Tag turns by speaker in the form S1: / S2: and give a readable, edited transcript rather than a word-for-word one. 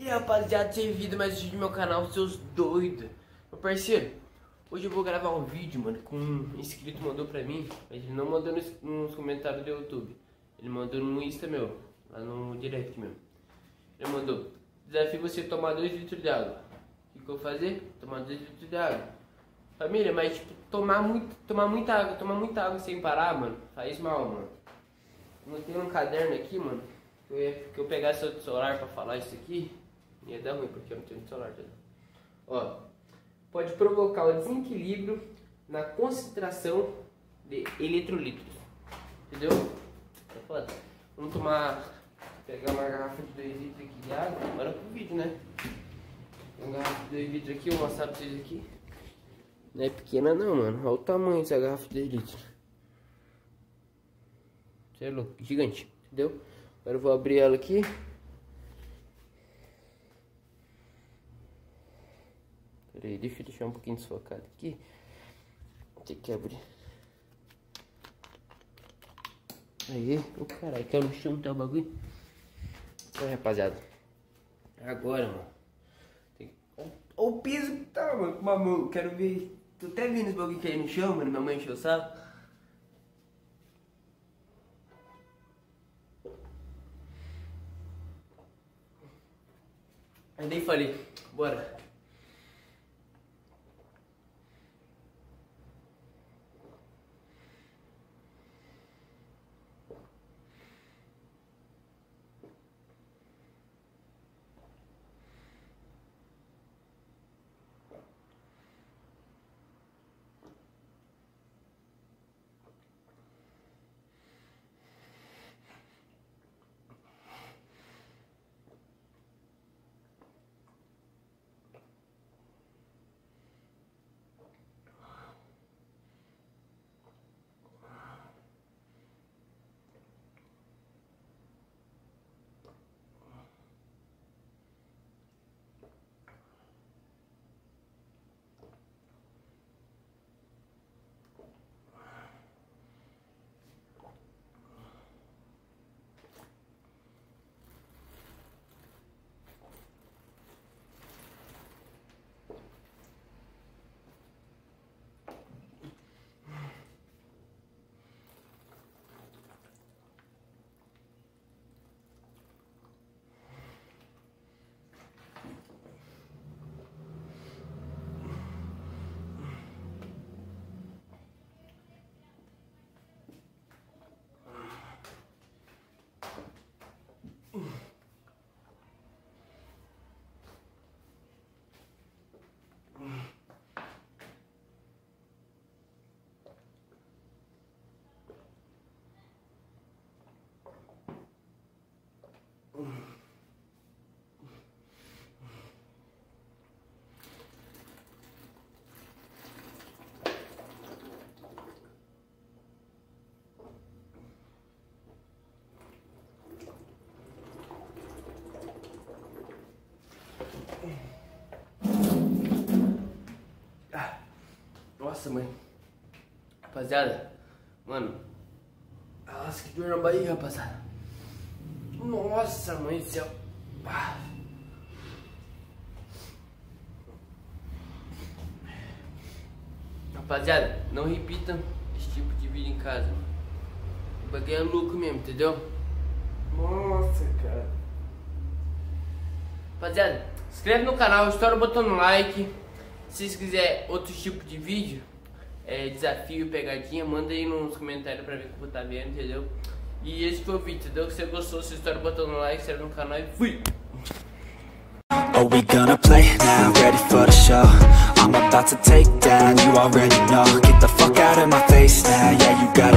S1: E aí, rapaziada, bem-vindo mais um vídeo do meu canal, seus doidos. Meu parceiro, hoje eu vou gravar um vídeo, mano, com um inscrito mandou pra mim. Mas ele não mandou nos comentários do YouTube. Ele mandou no Insta meu, lá no direct meu. Ele mandou: desafio você tomar 2 litros de água. O que eu vou fazer? Tomar 2 litros de água. Família, mas tipo, tomar muita água sem parar, mano, faz mal, mano. Eu tenho um caderno aqui, mano, que eu pegasse outro celular pra falar isso aqui, ia dar ruim, porque eu não tenho celular, tá? Ó, pode provocar o desequilíbrio na concentração de eletrolitos, entendeu? É foda. Vamos pegar uma garrafa de 2 litros aqui de água, bora pro vídeo, né? Uma garrafa de 2 litros aqui, eu vou mostrar pra vocês aqui. Não é pequena não, mano, olha o tamanho dessa garrafa de 2 litros. Você é louco, gigante, entendeu? Agora eu vou abrir ela aqui. Peraí, deixa eu deixar um pouquinho desfocado aqui. Tem que abrir. Aí, o caralho, caiu no chão, tá o bagulho. Então, rapaziada, agora, mano, olha o peso que tá, mano, com uma mão. Quero ver. Tô até vendo esse bagulho cair no chão, mano. Minha mãe encheu o saco. Aí nem falei, bora. Nossa, mãe. Rapaziada, mano. Nossa, que dor na barriga, rapaziada. Nossa, mãe do céu. Rapaziada, não repitam esse tipo de vídeo em casa, mano. O bagulho é louco mesmo, entendeu? Nossa, cara. Rapaziada, se inscreve no canal, estoura o botão no like. Se vocês quiserem outro tipo de vídeo, desafio, pegadinha, manda aí nos comentários pra ver que eu vou estar vendo, entendeu? E esse foi o vídeo, entendeu? Se você gostou, se estoura o botão no like, se inscreve no canal e fui!
S2: Are we gonna play now? Ready for the show? I'm about to take down, you already know. Get the fuck out of my face now, yeah, you gotta